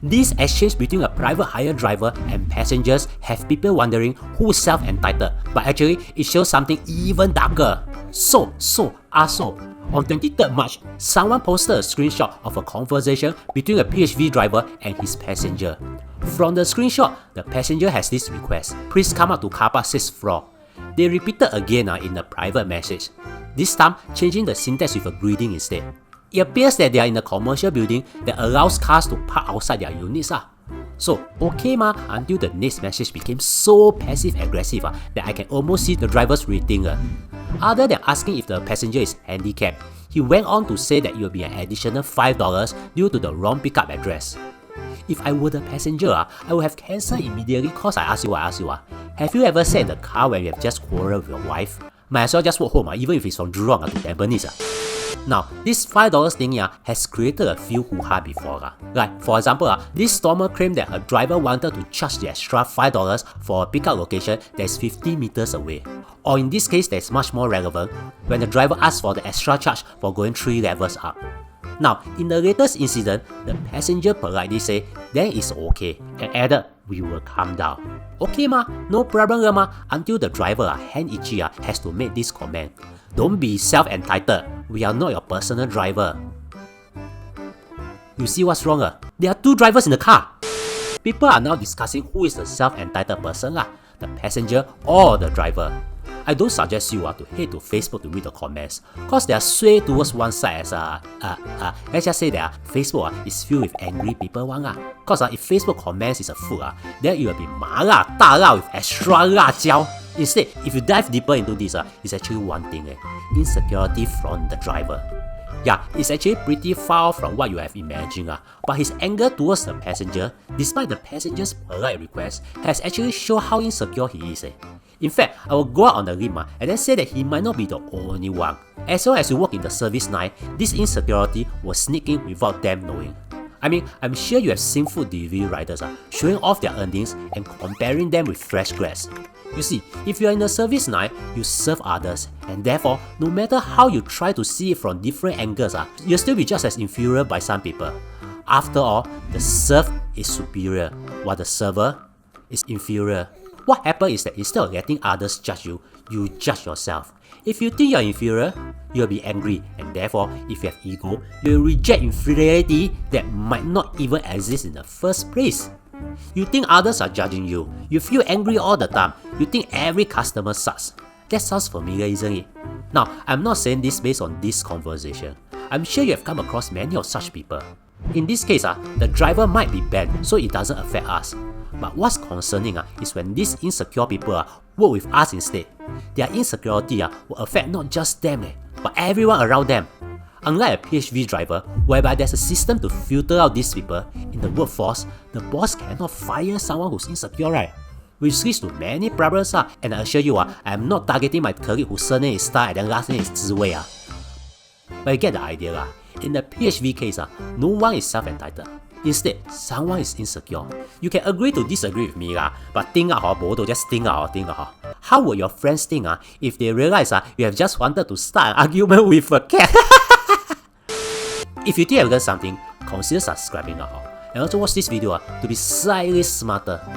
This exchange between a private hire driver and passengers have people wondering who is self-entitled, but actually it shows something even darker. So, on 23rd March, someone posted a screenshot of a conversation between a PHV driver and his passenger. From the screenshot, the passenger has this request: please come up to car park 6th floor. They repeated again in the private message, this time changing the syntax with a greeting instead. It appears that they are in a commercial building that allows cars to park outside their units. So, okay until the next message became so passive-aggressive that I can almost see the driver's rating. Other than asking if the passenger is handicapped, he went on to say that it will be an additional $5 due to the wrong pickup address. If I were the passenger, I would have cancelled immediately cause I asked you. Have you ever sat in the car when you have just quarreled with your wife? Might as well just walk home, even if it's from Jurong to Tampines. Now, this $5 thing has created a few hoo-ha before. Like, for example, this stormer claimed that a driver wanted to charge the extra $5 for a pickup location that is 50 meters away. Or in this case, that is much more relevant, when the driver asked for the extra charge for going 3 levels up. Now, in the latest incident, the passenger politely said, then it's okay, and added, we will calm down. Okay no problem until the driver, hand itchy, has to make this comment. Don't be self-entitled, we are not your personal driver. You see what's wrong? There are 2 drivers in the car. People are now discussing who is the self-entitled person, the passenger or the driver. I don't suggest you to head to Facebook to read the comments, cause they are sway towards one side as let's just say that Facebook is filled with angry people cause if Facebook comments is a food, then it will be 麻辣大辣 with extra 辣椒. Instead, if you dive deeper into this, it's actually one thing, insecurity from the driver. Yeah, it's actually pretty far from what you have imagined, but his anger towards the passenger, despite the passenger's polite request, has actually shown how insecure he is. In fact, I will go out on the limb and then say that he might not be the only one. As long as you work in the service line, this insecurity will sneak in without them knowing. I mean, I'm sure you have seen food delivery riders showing off their earnings and comparing them with fresh grads. You see, if you are in the service line, you serve others, and therefore, no matter how you try to see it from different angles, you'll still be just as inferior by some people. After all, the served is superior, while the server is inferior. What happens is that instead of letting others judge you, you judge yourself. If you think you're inferior, you'll be angry, and therefore, if you have ego, you'll reject inferiority that might not even exist in the first place. You think others are judging you, you feel angry all the time, you think every customer sucks. That sounds familiar, isn't it? Now, I'm not saying this based on this conversation. I'm sure you have come across many of such people. In this case, the driver might be bad, so it doesn't affect us. But what's concerning is when these insecure people work with us instead. Their insecurity will affect not just them, but everyone around them. Unlike a PHV driver, whereby there's a system to filter out these people, in the workforce, the boss cannot fire someone who's insecure, right? Which leads to many problems, and I assure you, I am not targeting my colleague whose surname is Star and then last name is Ziwei. But you get the idea. In the PHV case, no one is self-entitled. Instead, someone is insecure. You can agree to disagree with me, but think just think. How would your friends think if they realize you have just wanted to start an argument with a cat? If you think I've learned something, consider subscribing now. And also watch this video to be slightly smarter.